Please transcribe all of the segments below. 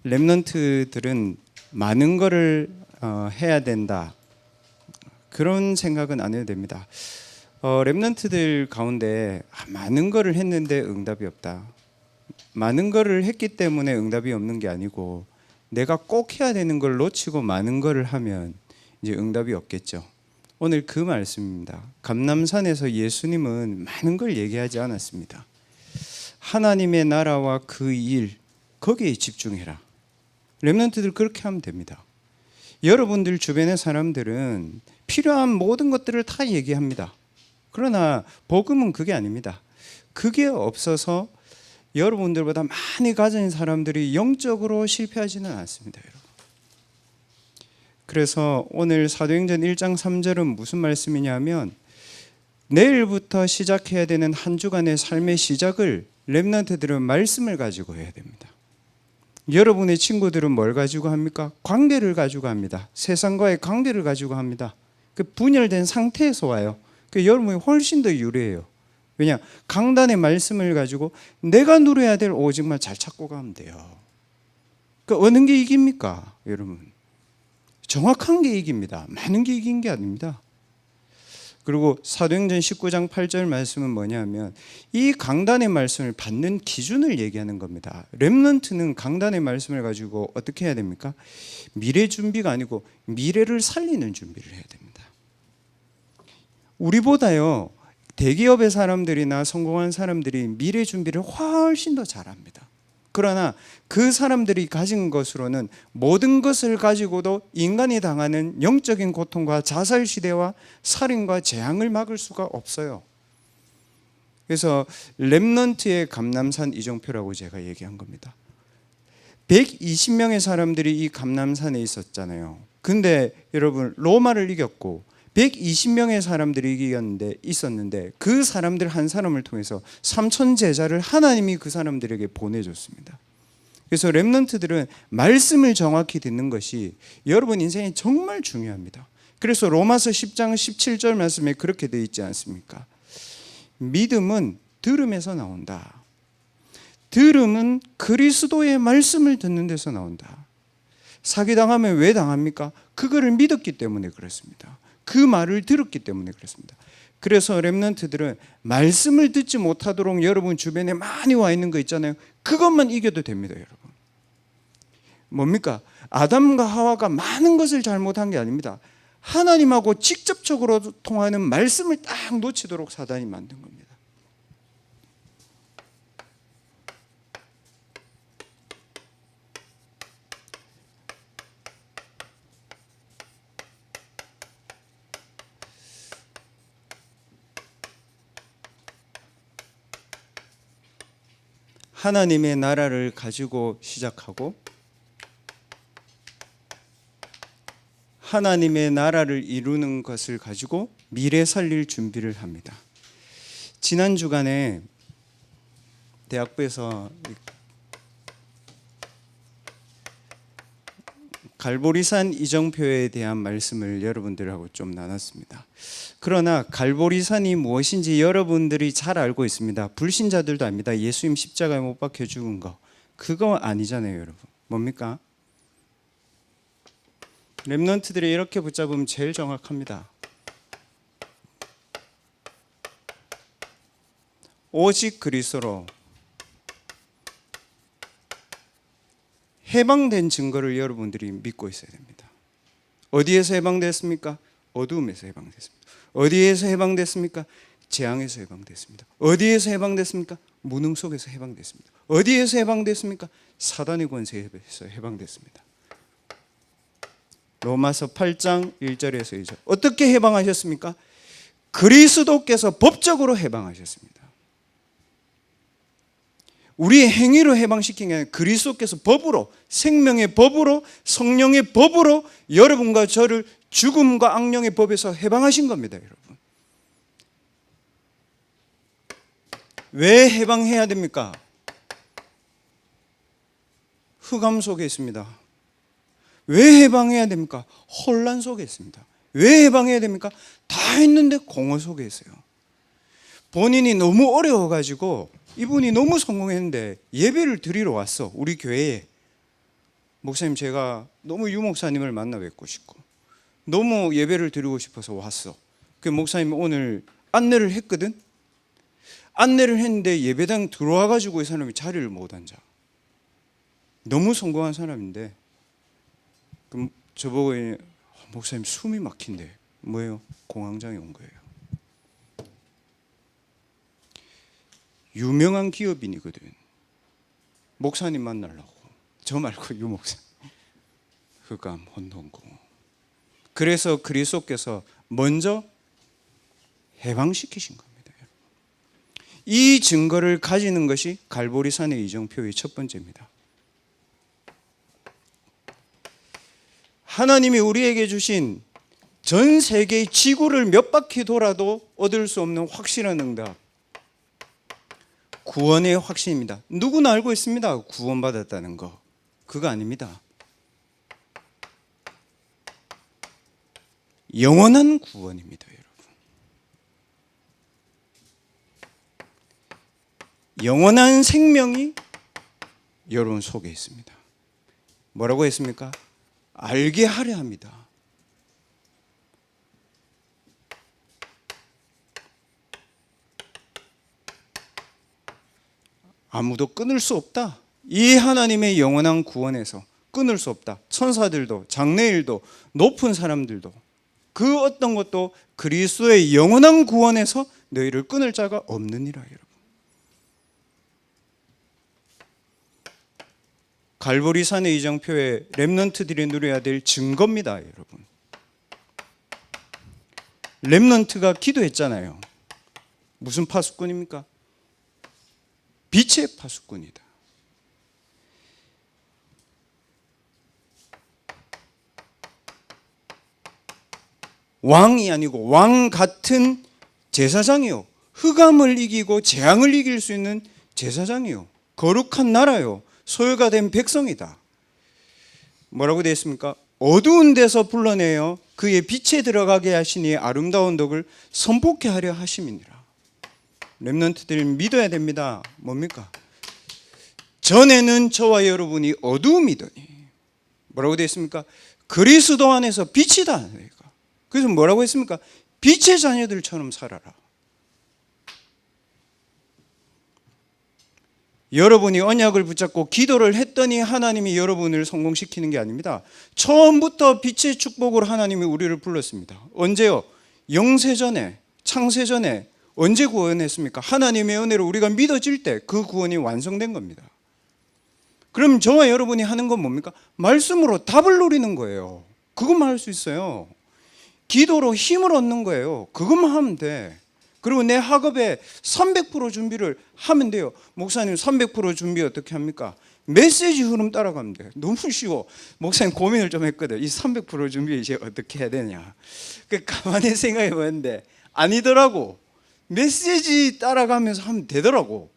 렘넌트들은 많은 거를 해야 된다, 그런 생각은 안 해도 됩니다. 렘넌트들 가운데 많은 거를 했는데 응답이 없다, 많은 거를 했기 때문에 응답이 없는 게 아니고 내가 꼭 해야 되는 걸 놓치고 많은 거를 하면 이제 응답이 없겠죠. 오늘 그 말씀입니다. 감람산에서 예수님은 많은 걸 얘기하지 않았습니다. 하나님의 나라와 그 일, 거기에 집중해라. 렘넌트들 그렇게 하면 됩니다. 여러분들 주변의 사람들은 필요한 모든 것들을 다 얘기합니다. 그러나 복음은 그게 아닙니다. 그게 없어서 여러분들보다 많이 가진 사람들이 영적으로 실패하지는 않습니다, 여러분. 그래서 오늘 사도행전 1장 3절은 무슨 말씀이냐면, 내일부터 시작해야 되는 한 주간의 삶의 시작을 렘넌트들은 말씀을 가지고 해야 됩니다. 여러분의 친구들은 뭘 가지고 합니까? 관계를 가지고 합니다. 세상과의 관계를 가지고 합니다. 그 분열된 상태에서 와요. 그 여러분이 훨씬 더 유리해요. 왜냐? 강단의 말씀을 가지고 내가 누려야 될 오직만 잘 찾고 가면 돼요. 그 어느 게 이깁니까, 여러분? 정확한 게 이깁니다. 많은 게 이긴 게 아닙니다. 그리고 사도행전 19장 8절 말씀은 뭐냐면, 이 강단의 말씀을 받는 기준을 얘기하는 겁니다. 렘넌트는 강단의 말씀을 가지고 어떻게 해야 됩니까? 미래 준비가 아니고 미래를 살리는 준비를 해야 됩니다. 우리보다요, 대기업의 사람들이나 성공한 사람들이 미래 준비를 훨씬 더 잘합니다. 그러나 그 사람들이 가진 것으로는 모든 것을 가지고도 인간이 당하는 영적인 고통과 자살 시대와 살인과 재앙을 막을 수가 없어요. 그래서 렘넌트의 감람산 이정표라고 제가 얘기한 겁니다. 120명의 사람들이 이 감람산에 있었잖아요. 근데 여러분, 로마를 이겼고 120명의 사람들이 있었는데 그 사람들 한 사람을 통해서 3천 제자를 하나님이 그 사람들에게 보내줬습니다. 그래서 렘넌트들은 말씀을 정확히 듣는 것이 여러분 인생에 정말 중요합니다. 그래서 로마서 10장 17절 말씀에 그렇게 되어 있지 않습니까? 믿음은 들음에서 나온다. 들음은 그리스도의 말씀을 듣는 데서 나온다. 사기당하면 왜 당합니까? 그거를 믿었기 때문에 그렇습니다. 그 말을 들었기 때문에 그렇습니다. 그래서 렘넌트들은 말씀을 듣지 못하도록 여러분 주변에 많이 와 있는 거 있잖아요. 그것만 이겨도 됩니다, 여러분. 뭡니까? 아담과 하와가 많은 것을 잘못한 게 아닙니다. 하나님하고 직접적으로 통하는 말씀을 딱 놓치도록 사단이 만든 겁니다. 하나님의 나라를 가지고 시작하고 하나님의 나라를 이루는 것을 가지고 미래 살릴 준비를 합니다. 지난 주간에 대학부에서 갈보리산 이정표에 대한 말씀을 여러분들하고 좀 나눴습니다. 그러나 갈보리산이 무엇인지 여러분들이 잘 알고 있습니다. 불신자들도 압니다. 예수님 십자가에 못 박혀 죽은 거, 그거 아니잖아요, 여러분. 뭡니까? 렘넌트들이 이렇게 붙잡으면 제일 정확합니다. 오직 그리스도로 해방된 증거를 여러분들이 믿고 있어야 됩니다. 어디에서 해방됐습니까? 어두움에서 해방됐습니다. 어디에서 해방됐습니까? 재앙에서 해방됐습니다. 어디에서 해방됐습니까? 무능 속에서 해방됐습니다. 어디에서 해방됐습니까? 사단의 권세에서 해방됐습니다. 로마서 8장 1절에서 2절. 어떻게 해방하셨습니까? 그리스도께서 법적으로 해방하셨습니다. 우리의 행위로 해방시킨 게 아니라 그리스도께서 법으로, 생명의 법으로, 성령의 법으로 여러분과 저를 죽음과 악령의 법에서 해방하신 겁니다, 여러분. 왜 해방해야 됩니까? 흑암 속에 있습니다. 왜 해방해야 됩니까? 혼란 속에 있습니다. 왜 해방해야 됩니까? 다 했는데 공허 속에 있어요. 본인이 너무 어려워가지고 이분이 너무 성공했는데 예배를 드리러 왔어, 우리 교회에. 목사님, 제가 너무 유 목사님을 만나 뵙고 싶고 너무 예배를 드리고 싶어서 왔어. 그 목사님 오늘 안내를 했거든. 안내를 했는데 예배당 들어와 가지고 이 사람이 자리를 못 앉아. 너무 성공한 사람인데, 그럼 저보고 목사님 숨이 막힌대. 뭐예요? 공황장애 온 거예요. 유명한 기업인이거든. 목사님 만나려고. 저 말고 유 목사님. 흑암, 혼돈공허. 그래서 그리스도께서 먼저 해방시키신 겁니다. 이 증거를 가지는 것이 갈보리산의 이정표의 첫 번째입니다. 하나님이 우리에게 주신 전 세계의 지구를 몇 바퀴 돌아도 얻을 수 없는 확실한 응답, 구원의 확신입니다. 누구나 알고 있습니다. 구원받았다는 거. 그거 아닙니다. 영원한 구원입니다, 여러분. 영원한 생명이 여러분 속에 있습니다. 뭐라고 했습니까? 알게 하려 합니다. 아무도 끊을 수 없다. 이 하나님의 영원한 구원에서 끊을 수 없다. 천사들도, 장래일도, 높은 사람들도, 그 어떤 것도 그리스도의 영원한 구원에서 너희를 끊을 자가 없느니라, 여러분. 갈보리산의 이정표에 렘넌트들이 누려야 될 증거입니다, 여러분. 렘넌트가 기도했잖아요. 무슨 파수꾼입니까? 빛의 파수꾼이다. 왕이 아니고 왕 같은 제사장이요. 흑암을 이기고 재앙을 이길 수 있는 제사장이요. 거룩한 나라요. 소유가 된 백성이다. 뭐라고 되어 있습니까? 어두운 데서 불러내어 그의 빛에 들어가게 하시니 아름다운 덕을 선포케 하려 하심이니라. 렘넌트들 믿어야 됩니다. 뭡니까? 전에는 저와 여러분이 어두움이더니 뭐라고 되어 있습니까? 그리스도 안에서 빛이다. 그래서 뭐라고 했습니까? 빛의 자녀들처럼 살아라. 여러분이 언약을 붙잡고 기도를 했더니 하나님이 여러분을 성공시키는 게 아닙니다. 처음부터 빛의 축복으로 하나님이 우리를 불렀습니다. 언제요? 영세전에, 창세전에 언제 구원했습니까? 하나님의 은혜로 우리가 믿어질 때 그 구원이 완성된 겁니다. 그럼 저와 여러분이 하는 건 뭡니까? 말씀으로 답을 노리는 거예요. 그것만 할 수 있어요. 기도로 힘을 얻는 거예요. 그것만 하면 돼. 그리고 내 학업에 300% 준비를 하면 돼요. 목사님 300% 준비 어떻게 합니까? 메시지 흐름 따라가면 돼요. 너무 쉬워. 목사님 고민을 좀 했거든. 이 300% 준비 이제 어떻게 해야 되냐. 가만히 생각해 봤는데 아니더라고. 메시지 따라가면서 하면 되더라고.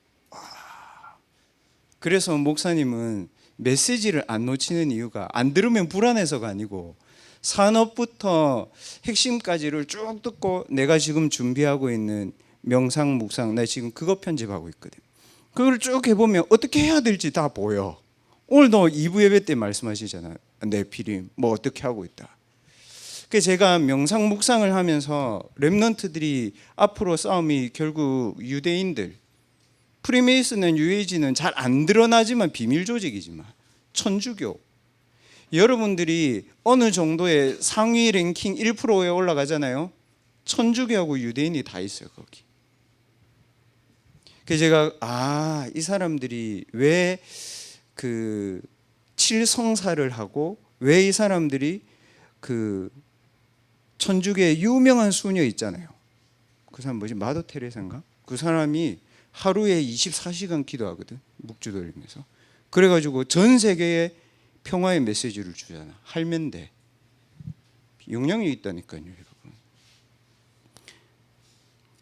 그래서 목사님은 메시지를 안 놓치는 이유가 안 들으면 불안해서가 아니고 산업부터 핵심까지를 쭉 듣고 내가 지금 준비하고 있는 명상, 묵상, 나 지금 그거 편집하고 있거든. 그걸 쭉 해보면 어떻게 해야 될지 다 보여. 오늘도 2부 예배 때 말씀하시잖아요. 내 필임 뭐 어떻게 하고 있다. 그래서 제가 명상, 묵상을 하면서 렘넌트들이 앞으로 싸움이 결국 유대인들, 프리메이슨은 유해지는 잘 안 드러나지만 비밀 조직이지만 천주교, 여러분들이 어느 정도의 상위 랭킹 1%에 올라가잖아요. 천주교하고 유대인이 다 있어요, 거기. 그래서 제가 이 사람들이 왜 그 칠성사를 하고 왜 이 사람들이 그 천주교의 유명한 수녀 있잖아요. 그 사람 뭐지? 마더 테레사인가? 그 사람이 하루에 24시간 기도하거든. 묵주 돌리면서. 그래가지고 전 세계에 평화의 메시지를 주잖아. 할면 돼. 영향이 있다니까요, 여러분.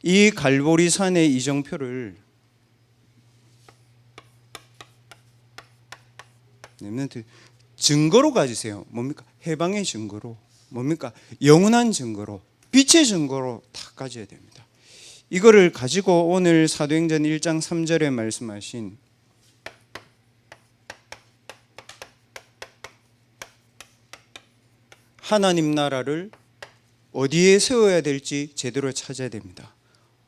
이 갈보리산의 이정표를 증거로 가지세요. 뭡니까? 해방의 증거로. 뭡니까? 영원한 증거로, 빛의 증거로 다 가져야 됩니다. 이거를 가지고 오늘 사도행전 1장 3절에 말씀하신 하나님 나라를 어디에 세워야 될지 제대로 찾아야 됩니다.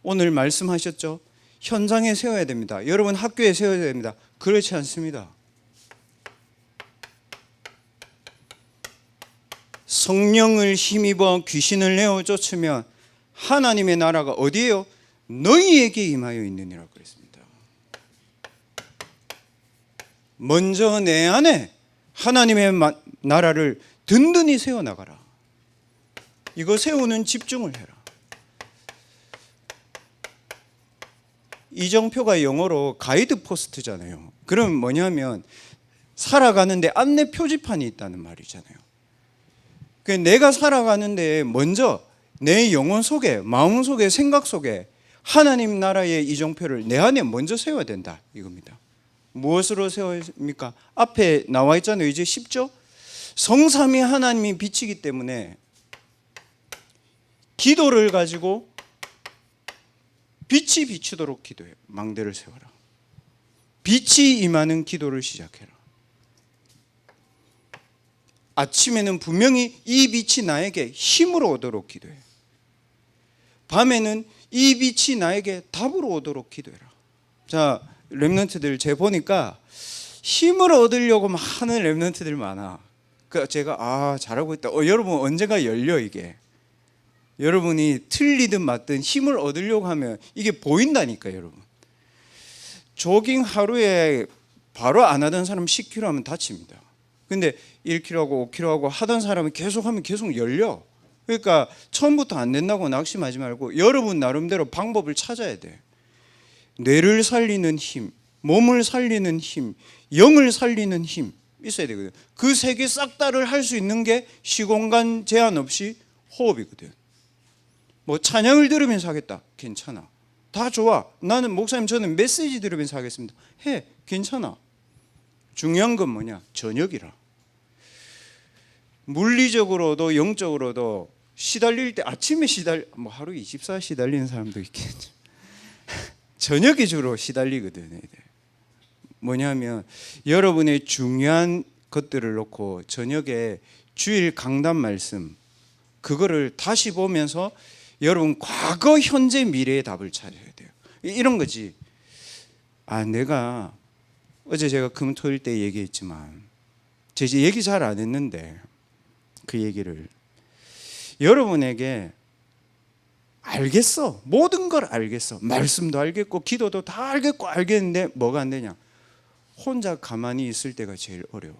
오늘 말씀하셨죠? 현장에 세워야 됩니다. 여러분 학교에 세워야 됩니다. 그렇지 않습니다. 성령을 힘입어 귀신을 내어 쫓으면 하나님의 나라가 어디에요? 너희에게 임하여 있느니라 그랬습니다. 먼저 내 안에 하나님의 나라를 든든히 세워나가라. 이거 세우는 집중을 해라. 이정표가 영어로 가이드 포스트잖아요. 그럼 뭐냐면 살아가는데 안내 표지판이 있다는 말이잖아요. 내가 살아가는데 먼저 내 영혼 속에, 마음 속에, 생각 속에 하나님 나라의 이정표를 내 안에 먼저 세워야 된다 이겁니다. 무엇으로 세웁니까? 앞에 나와 있잖아요. 이제 쉽죠? 성삼위 하나님이 빛이기 때문에 기도를 가지고 빛이 비추도록 기도해요. 망대를 세워라. 빛이 임하는 기도를 시작해라. 아침에는 분명히 이 빛이 나에게 힘을 오도록 기도해. 밤에는 이 빛이 나에게 답을 오도록 기도해라. 자, 렘넌트들 제가 보니까 힘을 얻으려고 하는 렘넌트들 많아. 그러니까 제가 잘하고 있다. 여러분 언젠가 열려 이게. 여러분이 틀리든 맞든 힘을 얻으려고 하면 이게 보인다니까 여러분. 조깅 하루에 바로 안 하던 사람 10km 하면 다칩니다. 근데 1km 하고 5km 하고 하던 사람은 계속 하면 계속 열려. 그러니까 처음부터 안 된다고 낙심하지 말고 여러분 나름대로 방법을 찾아야 돼. 뇌를 살리는 힘, 몸을 살리는 힘, 영을 살리는 힘 있어야 되거든. 그 세 개 싹 다를 할 수 있는 게 시공간 제한 없이 호흡이거든. 뭐 찬양을 들으면서 하겠다. 괜찮아. 다 좋아. 나는 목사님 저는 메시지 들으면서 하겠습니다. 해. 괜찮아. 중요한 건 뭐냐? 저녁이라. 물리적으로도 영적으로도 시달릴 때 아침에 뭐 하루 24 시달리는 사람도 있겠죠. 저녁에 주로 시달리거든. 뭐냐면 여러분의 중요한 것들을 놓고 저녁에 주일 강단 말씀 그거를 다시 보면서 여러분 과거, 현재, 미래의 답을 찾아야 돼요. 이런 거지. 내가 어제 제가 금토일 때 얘기했지만 제가 얘기 잘 안 했는데 그 얘기를 여러분에게 알겠어. 모든 걸 알겠어. 말씀도 알겠고 기도도 다 알겠고 알겠는데 뭐가 안 되냐? 혼자 가만히 있을 때가 제일 어려워.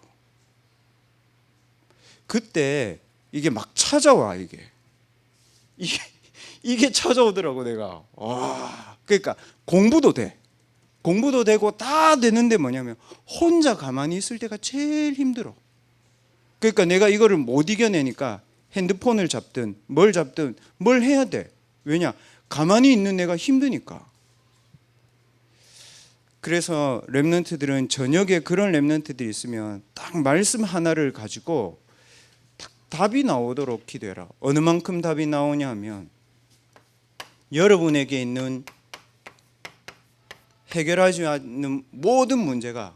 그때 이게 막 찾아와 이게 찾아오더라고 내가. 그러니까 공부도 돼. 공부도 되고 다 되는데 뭐냐면 혼자 가만히 있을 때가 제일 힘들어. 그러니까 내가 이거를 못 이겨내니까 핸드폰을 잡든 뭘 잡든 뭘 해야 돼. 왜냐? 가만히 있는 내가 힘드니까. 그래서 렘넌트들은 저녁에 그런 렘넌트들이 있으면 딱 말씀 하나를 가지고 딱 답이 나오도록 기도해라. 어느 만큼 답이 나오냐 하면 여러분에게 있는 해결하지 않는 모든 문제가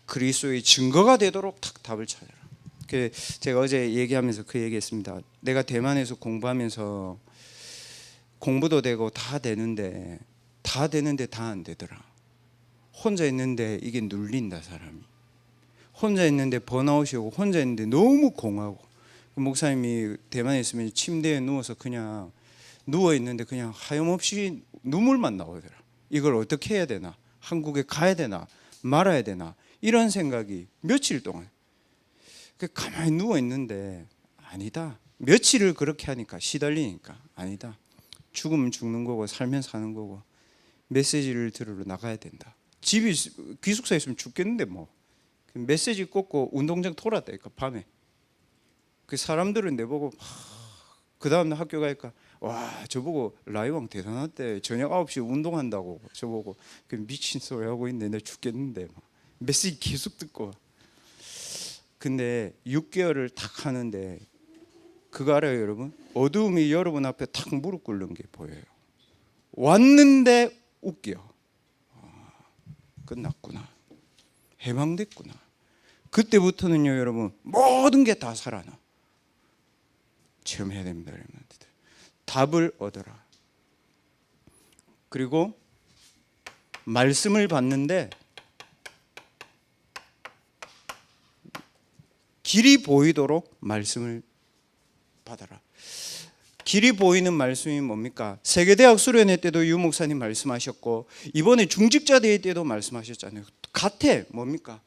그리스도의 증거가 되도록 딱 답을 찾아라. 제가 어제 얘기하면서 그 얘기했습니다. 내가 대만에서 공부하면서 공부도 되고 다 되는데 다 안 되더라. 혼자 있는데 이게 눌린다 사람이. 혼자 있는데 번아웃이 오고 혼자 있는데 너무 공하고 목사님이 대만에 있으면 침대에 누워서 그냥 누워 있는데 그냥 하염없이 눈물만 나오더라. 이걸 어떻게 해야 되나? 한국에 가야 되나? 말아야 되나? 이런 생각이 며칠 동안 가만히 누워 있는데 아니다. 며칠을 그렇게 하니까 시달리니까 아니다. 죽으면 죽는 거고 살면 사는 거고 메시지를 들으러 나가야 된다. 집이 기숙사에 있으면 죽겠는데 뭐 메시지 꽂고 운동장 돌았다니까 밤에. 그 사람들은 내보고 그 다음날 학교 가니까 와 저보고 라이왕 대단하대. 저녁 9시 운동한다고 저보고 그 미친 소리 하고 있네. 내 죽겠는데 막. 메시지 계속 듣고. 근데 6개월을 탁 하는데 그거 알아요 여러분? 어두움이 여러분 앞에 탁 무릎 꿇는 게 보여요. 왔는데 웃겨. 끝났구나. 해방됐구나. 그때부터는요 여러분 모든 게 다 살아나. 체험해야 됩니다. 여러분. 답을 얻어라. 그리고 말씀을 받는데 길이 보이도록 말씀을 받아라. 길이 보이는 말씀이 뭡니까? 세계대학 수련회 때도 유 목사님 말씀하셨고 이번에 중직자 대회 때도 말씀하셨잖아요. 같아. 뭡니까?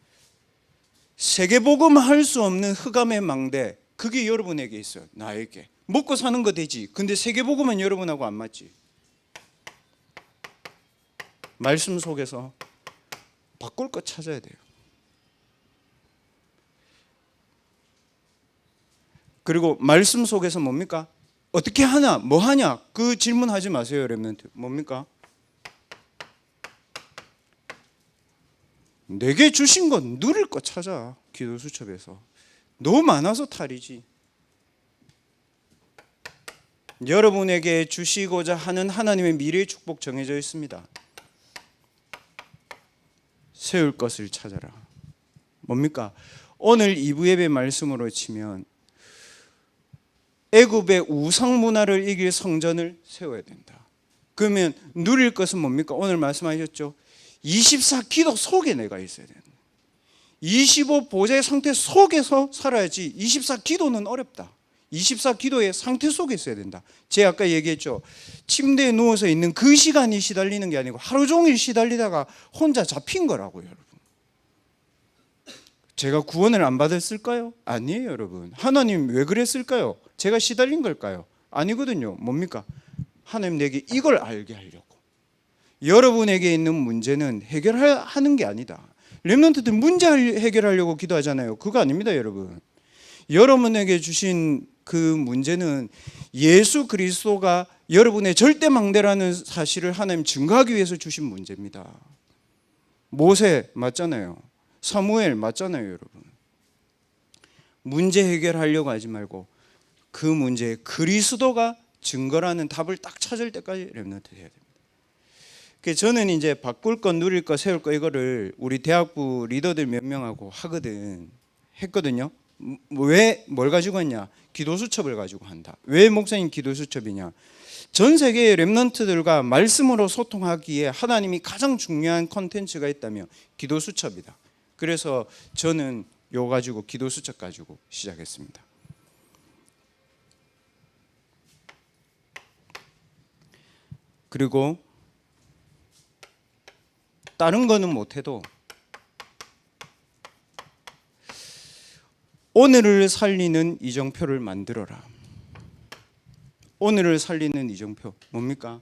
세계복음 할 수 없는 흑암의 망대, 그게 여러분에게 있어요. 나에게. 먹고 사는 거 되지. 근데 세계복음은 여러분하고 안 맞지. 말씀 속에서 바꿀 거 찾아야 돼요. 그리고 말씀 속에서 뭡니까? 어떻게 하냐? 뭐 하냐? 그 질문하지 마세요. 여러분. 뭡니까? 내게 주신 건 누릴 거 찾아. 기도 수첩에서. 너무 많아서 탈이지. 여러분에게 주시고자 하는 하나님의 미래의 축복 정해져 있습니다. 세울 것을 찾아라. 뭡니까? 오늘 2부 예배 말씀으로 치면 애굽의 우상 문화를 이길 성전을 세워야 된다. 그러면 누릴 것은 뭡니까? 오늘 말씀하셨죠. 24기도 속에 내가 있어야 된다. 25보좌의 상태 속에서 살아야지. 24기도는 어렵다. 24기도의 상태 속에 있어야 된다. 제가 아까 얘기했죠. 침대에 누워서 있는 그 시간이 시달리는 게 아니고 하루 종일 시달리다가 혼자 잡힌 거라고요, 여러분. 제가 구원을 안 받았을까요? 아니에요, 여러분. 하나님 왜 그랬을까요? 제가 시달린 걸까요? 아니거든요. 뭡니까? 하나님 내게 이걸 알게 하려고. 여러분에게 있는 문제는 해결하는 게 아니다. 렘넌트들 문제 해결하려고 기도하잖아요. 그거 아닙니다, 여러분. 여러분에게 주신 그 문제는 예수 그리스도가 여러분의 절대 망대라는 사실을 하나님 증거하기 위해서 주신 문제입니다. 모세 맞잖아요. 사무엘 맞잖아요, 여러분. 문제 해결하려고 하지 말고 그 문제에 그리스도가 증거라는 답을 딱 찾을 때까지 렘넌트 해야 됩니다. 저는 이제 바꿀 것, 누릴 것, 세울 것 이거를 우리 대학부 리더들 몇 명하고 했거든요. 왜 뭘 가지고 했냐? 기도수첩을 가지고 한다. 왜 목사님 기도수첩이냐? 전 세계의 렘넌트들과 말씀으로 소통하기에 하나님이 가장 중요한 콘텐츠가 있다면 기도수첩이다. 그래서 저는 요 가지고 기도수첩 가지고 시작했습니다. 그리고 다른 거는 못해도 오늘을 살리는 이정표를 만들어라. 오늘을 살리는 이정표 뭡니까?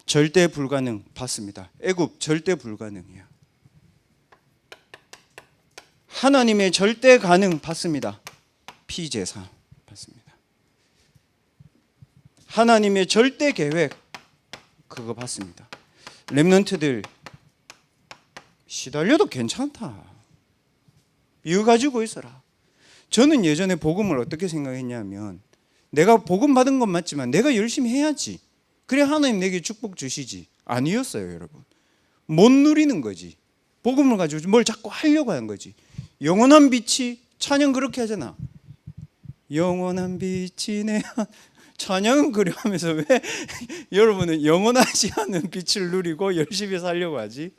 절대 불가능 받습니다. 애굽 절대 불가능이야. 하나님의 절대 가능 받습니다. 피제사 받습니다. 하나님의 절대 계획 그거 받습니다. 렘넌트들 시달려도 괜찮다. 이거 가지고 있어라. 저는 예전에 복음을 어떻게 생각했냐면 내가 복음 받은 건 맞지만 내가 열심히 해야지. 그래 하나님 내게 축복 주시지. 아니었어요, 여러분. 못 누리는 거지. 복음을 가지고 뭘 자꾸 하려고 하는 거지. 영원한 빛이 찬양 그렇게 하잖아. 영원한 빛이 내 찬양은 그래 하면서 왜 여러분은 영원하지 않은 빛을 누리고 열심히 살려고 하지?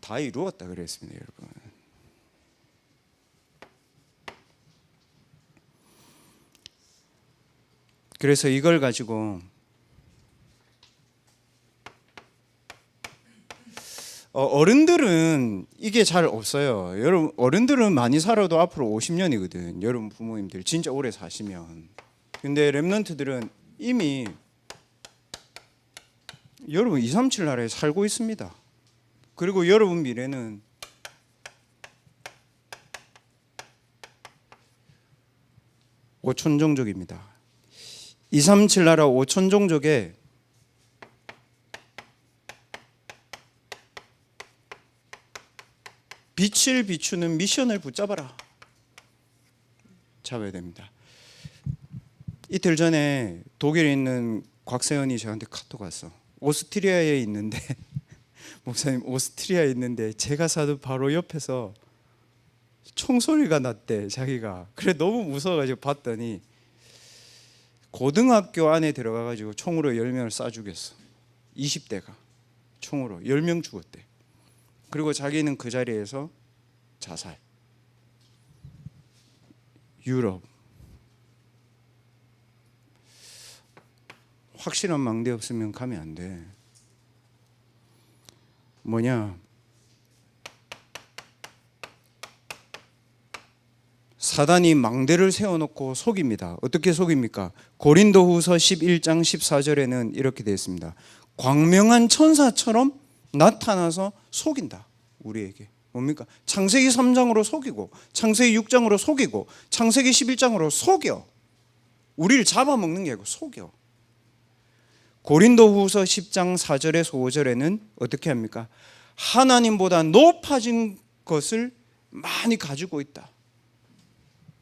다 이루었다 그랬습니다, 여러분. 그래서 이걸 가지고 어른들은 이게 잘 없어요. 여러분 어른들은 많이 살아도 앞으로 50년이거든. 여러분 부모님들 진짜 오래 사시면. 근데 렘넌트들은 이미 여러분 237 나라에 살고 있습니다. 그리고 여러분 미래는 오촌종족입니다. 237 나라 오촌종족에 빛을 비추는 미션을 붙잡아라. 잡아야 됩니다. 이틀 전에 독일에 있는 곽세연이 저한테 카톡 왔어. 오스트리아에 있는데 목사님 오스트리아에 있는데 제가 사는 바로 옆에서 총소리가 났대 자기가. 그래 너무 무서워가지고 봤더니 고등학교 안에 들어가가지고 총으로 10명을 쏴 죽였어. 20대가 총으로 10명 죽었대. 그리고 자기는 그 자리에서 자살. 유럽 확실한 망대 없으면 가면 안 돼. 뭐냐? 사단이 망대를 세워놓고 속입니다. 어떻게 속입니까? 고린도후서 11장 14절에는 이렇게 되어 있습니다. 광명한 천사처럼 나타나서 속인다. 우리에게. 뭡니까? 창세기 3장으로 속이고 창세기 6장으로 속이고 창세기 11장으로 속여. 우리를 잡아먹는 게 아니고 속여. 고린도후서 10장 4절에서 5절에는 어떻게 합니까? 하나님보다 높아진 것을 많이 가지고 있다.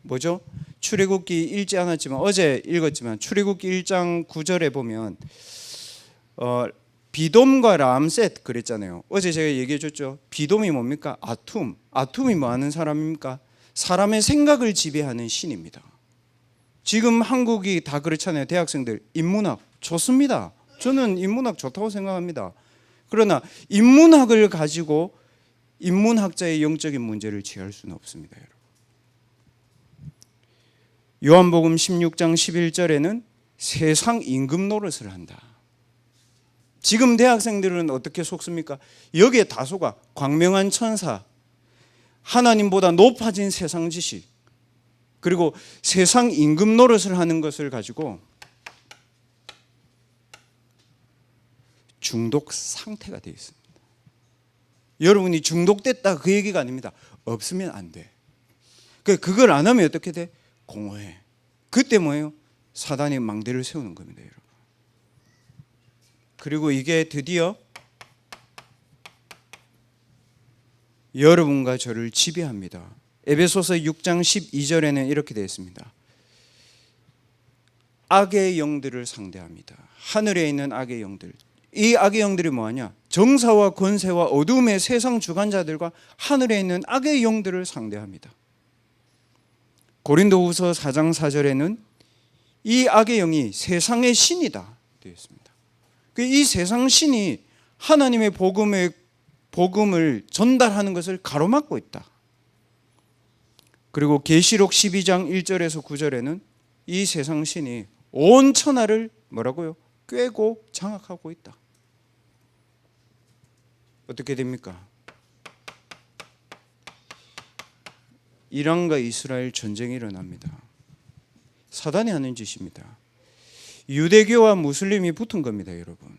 뭐죠? 출애굽기 읽지 않았지만 어제 읽었지만 출애굽기 1장 9절에 보면 비돔과 람셋 그랬잖아요. 어제 제가 얘기해 줬죠. 비돔이 뭡니까? 아툼이 뭐 하는 사람입니까? 사람의 생각을 지배하는 신입니다. 지금 한국이 다 그렇잖아요. 대학생들 인문학 좋습니다. 저는 인문학 좋다고 생각합니다. 그러나 인문학을 가지고 인문학자의 영적인 문제를 취할 수는 없습니다, 여러분. 요한복음 16장 11절에는 세상 임금 노릇을 한다. 지금 대학생들은 어떻게 속습니까? 여기에 다 속아. 광명한 천사, 하나님보다 높아진 세상 지식, 그리고 세상 임금 노릇을 하는 것을 가지고 중독 상태가 되어 있습니다. 여러분이 중독됐다 그 얘기가 아닙니다. 없으면 안 돼. 그걸 안 하면 어떻게 돼? 공허해. 그때 뭐예요? 사단이 망대를 세우는 겁니다, 여러분. 그리고 이게 드디어 여러분과 저를 지배합니다. 에베소서 6장 12절에는 이렇게 되어 있습니다. 악의 영들을 상대합니다. 하늘에 있는 악의 영들. 이 악의 영들이 뭐하냐? 정사와 권세와 어둠의 세상 주관자들과 하늘에 있는 악의 영들을 상대합니다. 고린도후서 4장 4절에는 이 악의 영이 세상의 신이다 되어 있습니다. 이 세상 신이 하나님의 복음을 전달하는 것을 가로막고 있다. 그리고 계시록 12장 1절에서 9절에는 이 세상 신이 온 천하를 뭐라고요? 꿰고 장악하고 있다. 어떻게 됩니까? 이란과 이스라엘 전쟁이 일어납니다. 사단이 하는 짓입니다. 유대교와 무슬림이 붙은 겁니다, 여러분.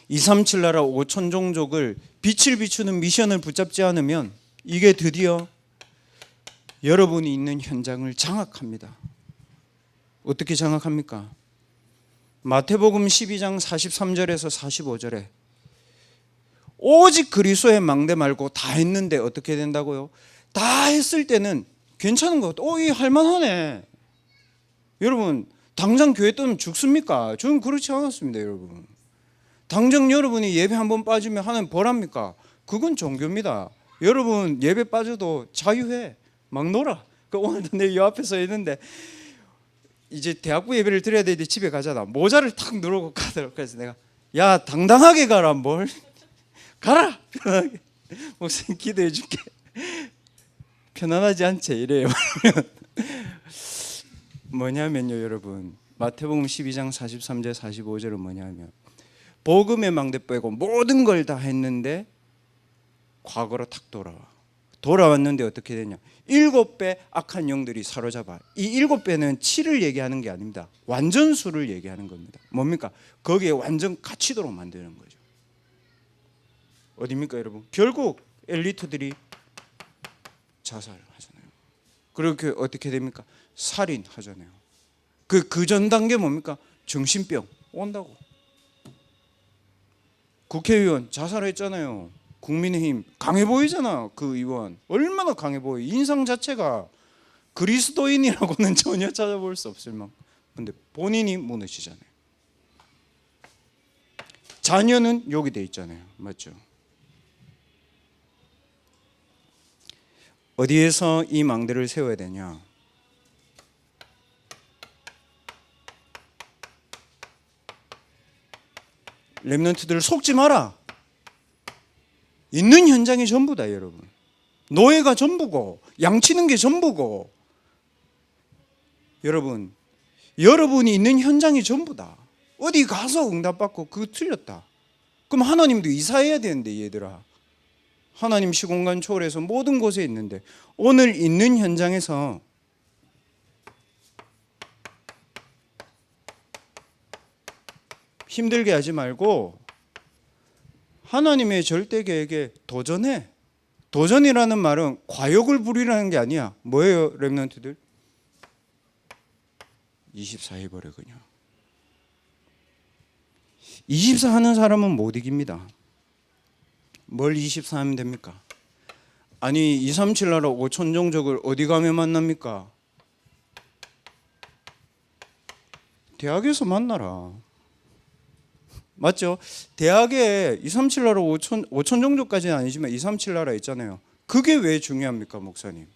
237 나라 5천 종족을 빛을 비추는 미션을 붙잡지 않으면 이게 드디어 여러분이 있는 현장을 장악합니다. 어떻게 장악합니까? 마태복음 12장 43절에서 45절에 오직 그리스도의 망대 말고 다 했는데 어떻게 된다고요? 다 했을 때는 괜찮은 것 같아요. 이 할만하네. 여러분 당장 교회 뜨면 죽습니까? 저는 그렇지 않았습니다, 여러분. 당장 여러분이 예배 한번 빠지면 하나님 벌합니까? 그건 종교입니다. 여러분 예배 빠져도 자유해. 막 놀아. 오늘도 내 요 앞에 서 있는데 이제 대학부 예배를 드려야 되는데 집에 가잖아. 모자를 탁 누르고 가더라고. 그래서 내가 야 당당하게 가라. 뭘 가라. 편하게. 목사님 기도해 줄게. 편안하지 않지 이래요. 뭐냐면요, 여러분. 마태복음 12장 43절 45절은 뭐냐면 복음의 망대 빼고 모든 걸 다 했는데 과거로 탁 돌아왔는데 어떻게 되냐? 7배 악한 영들이 사로잡아. 이 7배는 7을 얘기하는 게 아닙니다. 완전수를 얘기하는 겁니다. 뭡니까? 거기에 완전 갇히도록 만드는 거죠. 어디입니까, 여러분? 결국 엘리트들이 자살을 하잖아요. 그렇게 어떻게 됩니까? 살인하잖아요. 그 전 단계 뭡니까? 정신병 온다고. 국회의원 자살했잖아요. 국민의힘 강해 보이잖아. 그 의원 얼마나 강해 보여. 인상 자체가 그리스도인이라고는 전혀 찾아볼 수 없을 만큼. 근데 본인이 무너지잖아요. 자녀는 여기 돼 있잖아요. 맞죠? 어디에서 이 망대를 세워야 되냐? 렘넌트들 속지 마라. 있는 현장이 전부다, 여러분. 노예가 전부고 양치는 게 전부고, 여러분이 있는 현장이 전부다. 어디 가서 응답받고 그거 틀렸다. 그럼 하나님도 이사해야 되는데, 얘들아. 하나님 시공간 초월해서 모든 곳에 있는데, 오늘 있는 현장에서 힘들게 하지 말고 하나님의 절대 계획에 도전해. 도전이라는 말은 과욕을 부리라는 게 아니야. 뭐예요, 렘넌트들? 24 해버려 그냥. 24 하는 사람은 못 이깁니다. 뭘 24 하면 됩니까? 아니 237 나라 5천 종족을 어디 가면 만납니까? 대학에서 만나라. 맞죠? 대학에 237 나라 5천 종족까지는 아니지만 237 나라 있잖아요. 그게 왜 중요합니까, 목사님?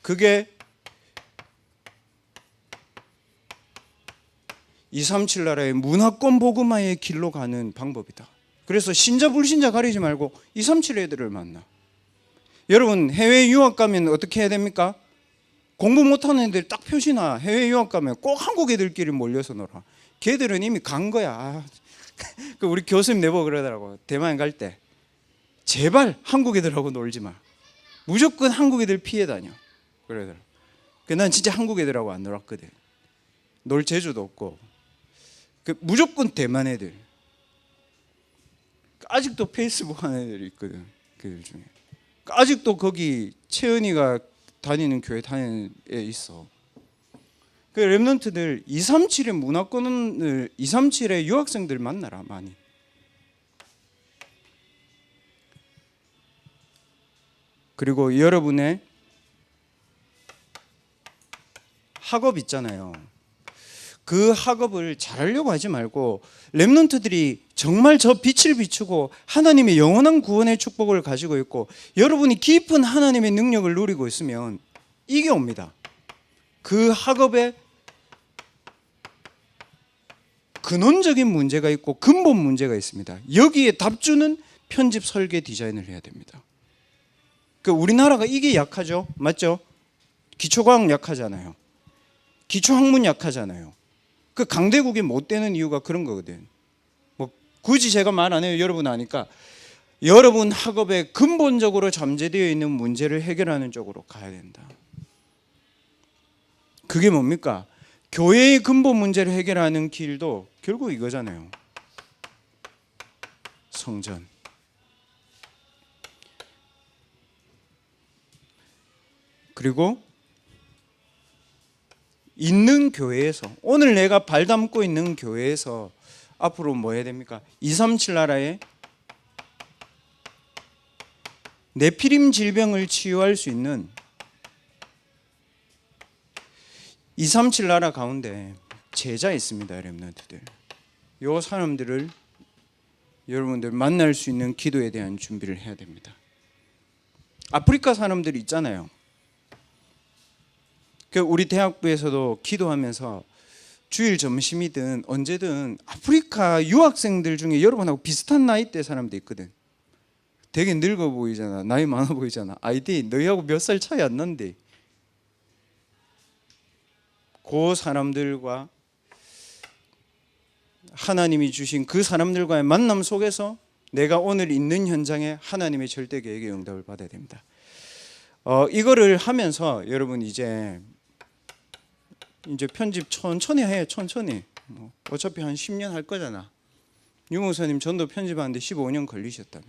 그게 237 나라의 문화권 복음화의 길로 가는 방법이다. 그래서 신자 불신자 가리지 말고 237 애들을 만나. 여러분 해외 유학 가면 어떻게 해야 됩니까? 공부 못하는 애들 딱 표시나. 해외 유학 가면 꼭 한국 애들끼리 몰려서 놀아. 걔들은 이미 간 거야. 우리 교수님 내보고 그러더라고. 대만 갈 때 제발 한국 애들하고 놀지 마. 무조건 한국 애들 피해 다녀. 그러더라고. 난 진짜 한국 애들하고 안 놀았거든. 놀 재주도 없고. 무조건 대만 애들. 아직도 페이스북 하는 애들이 있거든. 그들 중에. 아직도 거기 채은이가 다니는 교회 다니는 애 있어. 그 렘넌트들 237의 문화권을 237의 유학생들 만나라 많이. 그리고 여러분의 학업 있잖아요. 그 학업을 잘하려고 하지 말고 렘넌트들이 정말 저 빛을 비추고 하나님의 영원한 구원의 축복을 가지고 있고 여러분이 깊은 하나님의 능력을 누리고 있으면 이게 옵니다. 그 학업에 근원적인 문제가 있고 근본 문제가 있습니다. 여기에 답주는 편집 설계 디자인을 해야 됩니다. 우리나라가 이게 약하죠. 맞죠? 기초과학 약하잖아요. 기초학문 약하잖아요. 강대국이 못 되는 이유가 그런 거거든. 굳이 제가 말 안 해요. 여러분 아니까. 여러분 학업에 근본적으로 잠재되어 있는 문제를 해결하는 쪽으로 가야 된다. 그게 뭡니까? 교회의 근본 문제를 해결하는 길도 결국 이거잖아요. 성전. 그리고 있는 교회에서, 오늘 내가 발 담고 있는 교회에서 앞으로 뭐 해야 됩니까? 237 나라에 네피림 질병을 치유할 수 있는 237 나라 가운데 제자 있습니다, 렘넌트들. 요 사람들을 여러분들 만날 수 있는 기도에 대한 준비를 해야 됩니다. 아프리카 사람들이 있잖아요. 우리 대학부에서도 기도하면서 주일 점심이든 언제든 아프리카 유학생들 중에 여러분하고 비슷한 나이대 사람도 있거든. 되게 늙어 보이잖아. 나이 많아 보이잖아. 아이디 너희하고 몇 살 차이 안 난대. 그 사람들과 하나님이 주신 그 사람들과의 만남 속에서 내가 오늘 있는 현장에 하나님의 절대 계획의 응답을 받아야 됩니다. 이거를 하면서 여러분 이제 편집 천천히 해. 천천히. 어차피 한 10년 할 거잖아. 유 목사님 전도 편집하는데 15년 걸리셨다며.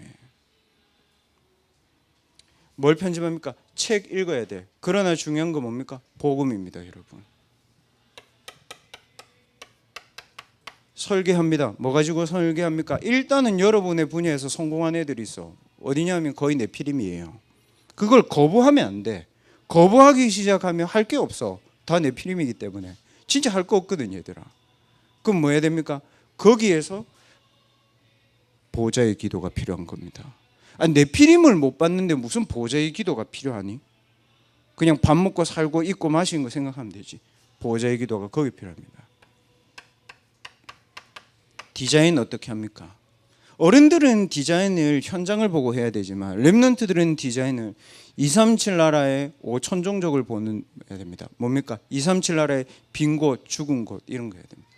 뭘 편집합니까? 책 읽어야 돼. 그러나 중요한 건 뭡니까? 복음입니다, 여러분. 설계합니다. 뭐 가지고 설계합니까? 일단은 여러분의 분야에서 성공한 애들이 있어. 어디냐면 거의 네피림이에요. 그걸 거부하면 안 돼. 거부하기 시작하면 할 게 없어. 다 네피림이기 때문에 진짜 할 거 없거든 얘들아. 그럼 뭐 해야 됩니까? 거기에서 보좌의 기도가 필요한 겁니다. 네피림을 못 받는데 무슨 보좌의 기도가 필요하니? 그냥 밥 먹고 살고 입고 마시는 거 생각하면 되지. 보좌의 기도가 거기 필요합니다. 디자인 어떻게 합니까? 어른들은 디자인을 현장을 보고 해야 되지만 렘넌트들은 디자인을 237 나라의 5천 종족을 보는 해야 됩니다. 뭡니까? 237 나라의 빈 곳, 죽은 곳 이런 거 해야 됩니다.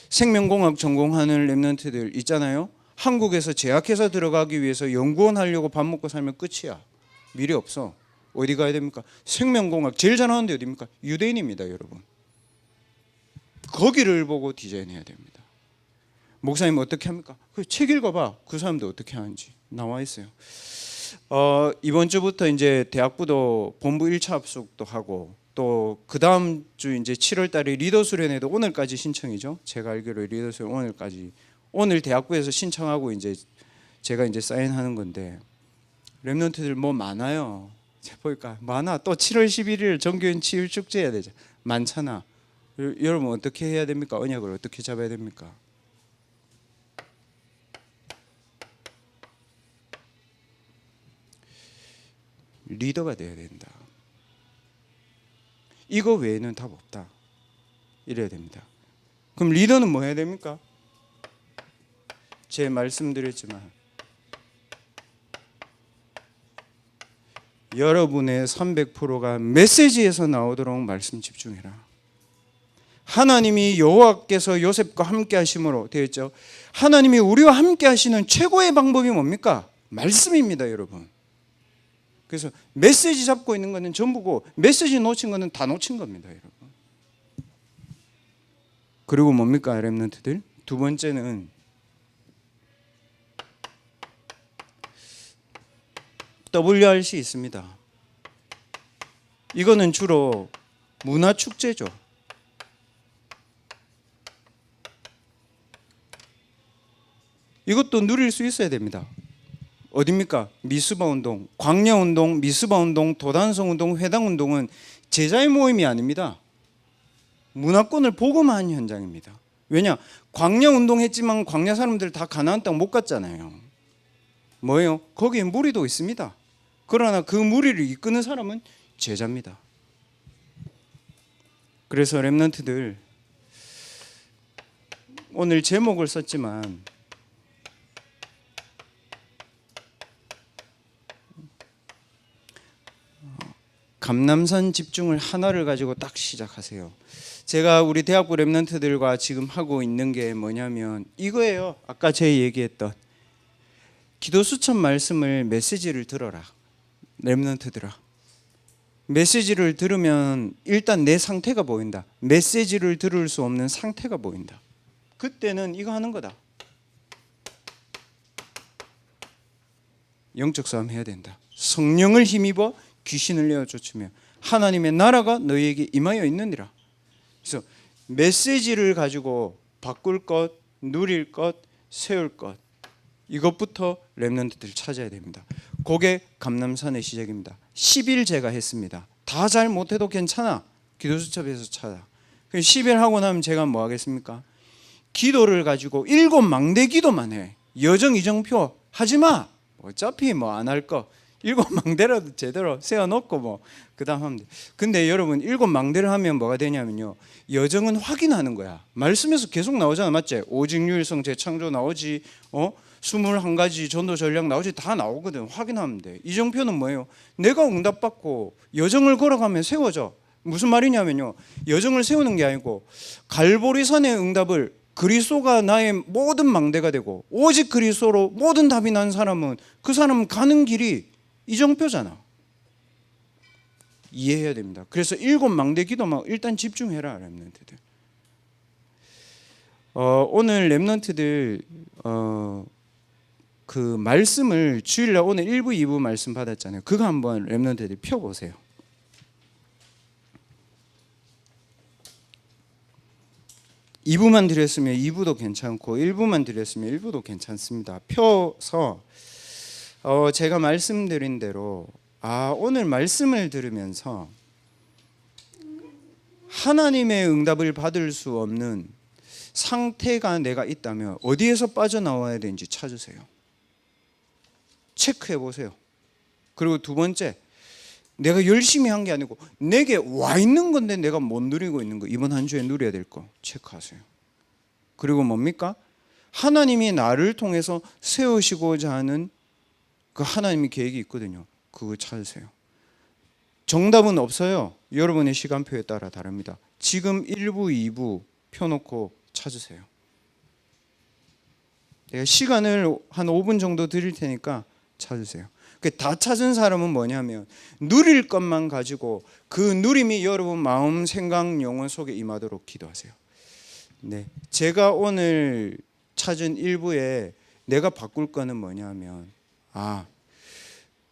생명공학 전공하는 렘넌트들 있잖아요. 한국에서 제약회사 들어가기 위해서 연구원 하려고 밥 먹고 살면 끝이야. 미래 없어. 어디 가야 됩니까? 생명공학 제일 잘하는 데 어디입니까? 유대인입니다, 여러분. 거기를 보고 디자인해야 됩니다. 목사님 어떻게 합니까? 그 책 읽어봐. 그 사람들 어떻게 하는지 나와 있어요. 이번 주부터 이제 대학부도 본부 1차 합숙도 하고 또 그 다음 주 이제 7월 달에 리더 수련회도 오늘까지 신청이죠. 제가 알기로 리더 수련 오늘까지 오늘 대학부에서 신청하고 이제 제가 이제 사인하는 건데 렘넌트들 뭐 많아요. 제가 보니까 많아. 또 7월 11일 정교인 치유 축제 해야 되죠. 많잖아. 여러분 어떻게 해야 됩니까? 언약을 어떻게 잡아야 됩니까? 리더가 돼야 된다. 이거 외에는 답 없다. 이래야 됩니다. 그럼 리더는 뭐 해야 됩니까? 제 말씀드렸지만 여러분의 300%가 메시지에서 나오도록 말씀 집중해라. 하나님이 여호와께서 요셉과 함께 하심으로 되어 있죠. 하나님이 우리와 함께 하시는 최고의 방법이 뭡니까? 말씀입니다, 여러분. 그래서 메시지 잡고 있는 거는 전부고 메시지 놓친 거는 다 놓친 겁니다, 여러분. 그리고 뭡니까, 렘넌트들? 두 번째는 WRC 있습니다. 이거는 주로 문화 축제죠. 이것도 누릴 수 있어야 됩니다. 어딥니까? 미스바 운동, 광야 운동, 미스바 운동, 도단성 운동, 회당 운동은 제자의 모임이 아닙니다. 문화권을 복음화한 현장입니다. 왜냐? 광야 운동 했지만 광야 사람들 다 가나안 땅 못 갔잖아요. 뭐예요? 거기에 무리도 있습니다. 그러나 그 무리를 이끄는 사람은 제자입니다. 그래서 렘넌트들 오늘 제목을 썼지만 감남산 집중을 하나를 가지고 딱 시작하세요. 제가 우리 대학부 렘넌트들과 지금 하고 있는 게 뭐냐면 이거예요. 아까 제가 얘기했던 기도 수천 말씀을 메시지를 들어라. 렘넌트들아. 메시지를 들으면 일단 내 상태가 보인다. 메시지를 들을 수 없는 상태가 보인다. 그때는 이거 하는 거다. 영적 싸움 해야 된다. 성령을 힘입어 귀신을 내어 쫓으며 하나님의 나라가 너희에게 임하여 있느니라. 그래서 메시지를 가지고 바꿀 것, 누릴 것, 세울 것 이것부터 렘넌트들 찾아야 됩니다. 그게 감남산의 시작입니다. 10일 제가 했습니다. 다 잘 못해도 괜찮아. 기도수첩에서 찾아. 10일 하고 나면 제가 뭐 하겠습니까? 기도를 가지고 7망대 기도만 해. 여정 이정표 하지 마. 어차피 뭐 안 할 거. 7망대라도 제대로 세워놓고 뭐 그다음 하면 돼. 근데 여러분 7망대를 하면 뭐가 되냐면요. 여정은 확인하는 거야. 말씀에서 계속 나오잖아. 맞지? 오직 유일성 재창조 나오지. 21가지 전도 전략 나오지. 다 나오거든. 확인하면 돼. 이정표는 뭐예요? 내가 응답받고 여정을 걸어가면 세워져. 무슨 말이냐면요. 여정을 세우는 게 아니고 갈보리산의 응답을 그리스도가 나의 모든 망대가 되고 오직 그리스도로 모든 답이 난 사람은 그 사람은 가는 길이 이정표잖아. 이해해야 됩니다. 그래서 7망대 기도만 일단 집중해라, 렘넌트들. 오늘 렘넌트들 그 말씀을 주일날 오늘 1부, 2부 말씀 받았잖아요. 그거 한번 렘넌트들 펴보세요. (2부만) 드렸으면 2부도 괜찮고 1부만 드렸으면 1부도 괜찮습니다. 펴서 제가 말씀드린 대로 오늘 말씀을 들으면서 하나님의 응답을 받을 수 없는 상태가 내가 있다면 어디에서 빠져나와야 되는지 찾으세요. 체크해 보세요. 그리고 두 번째, 내가 열심히 한 게 아니고 내게 와 있는 건데 내가 못 누리고 있는 거, 이번 한 주에 누려야 될 거 체크하세요. 그리고 뭡니까? 하나님이 나를 통해서 세우시고자 하는 그 하나님의 계획이 있거든요. 그거 찾으세요. 정답은 없어요. 여러분의 시간표에 따라 다릅니다. 지금 1부, 2부 펴놓고 찾으세요. 내가 시간을 한 5분 정도 드릴 테니까 찾으세요. 다 찾은 사람은 뭐냐면 누릴 것만 가지고 그 누림이 여러분 마음, 생각, 영혼 속에 임하도록 기도하세요. 네, 제가 오늘 찾은 일부에 내가 바꿀 거는 뭐냐면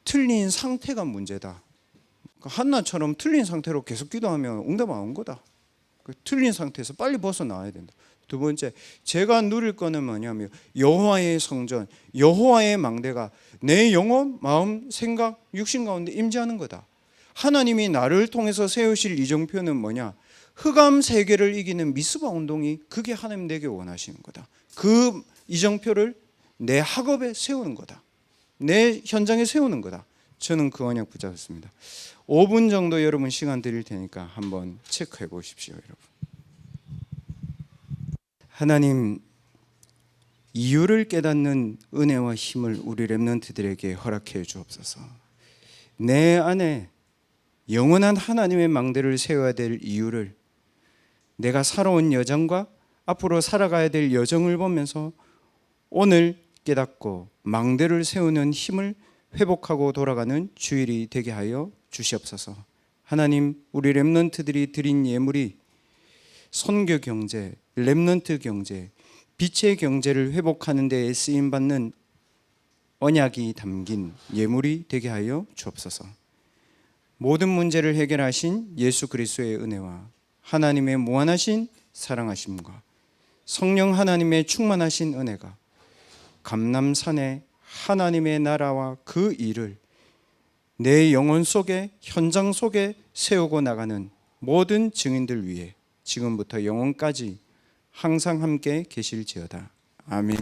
틀린 상태가 문제다. 한나처럼 틀린 상태로 계속 기도하면 응답 안 온 거다. 틀린 상태에서 빨리 벗어나와야 된다. 두 번째, 제가 누릴 거는 뭐냐면 여호와의 성전, 여호와의 망대가 내 영혼, 마음, 생각, 육신 가운데 임재하는 거다. 하나님이 나를 통해서 세우실 이정표는 뭐냐? 흑암 세계를 이기는 미스바 운동이, 그게 하나님 내게 원하시는 거다. 그 이정표를 내 학업에 세우는 거다. 내 현장에 세우는 거다. 저는 그 언약 붙잡았습니다. 5분 정도 여러분 시간 드릴 테니까 한번 체크해 보십시오, 여러분. 하나님, 이유를 깨닫는 은혜와 힘을 우리 렘넌트들에게 허락해 주옵소서. 내 안에 영원한 하나님의 망대를 세워야 될 이유를, 내가 살아온 여정과 앞으로 살아가야 될 여정을 보면서 오늘 깨닫고 망대를 세우는 힘을 회복하고 돌아가는 주일이 되게 하여 주시옵소서. 하나님, 우리 렘넌트들이 드린 예물이 선교 경제, 렘넌트 경제, 빛의 경제를 회복하는 데에 쓰임받는 언약이 담긴 예물이 되게 하여 주옵소서. 모든 문제를 해결하신 예수 그리스도의 은혜와 하나님의 무한하신 사랑하심과 성령 하나님의 충만하신 은혜가 감람산의 하나님의 나라와 그 일을 내 영혼 속에, 현장 속에 세우고 나가는 모든 증인들 위해 지금부터 영원까지 항상 함께 계실지어다. 아멘.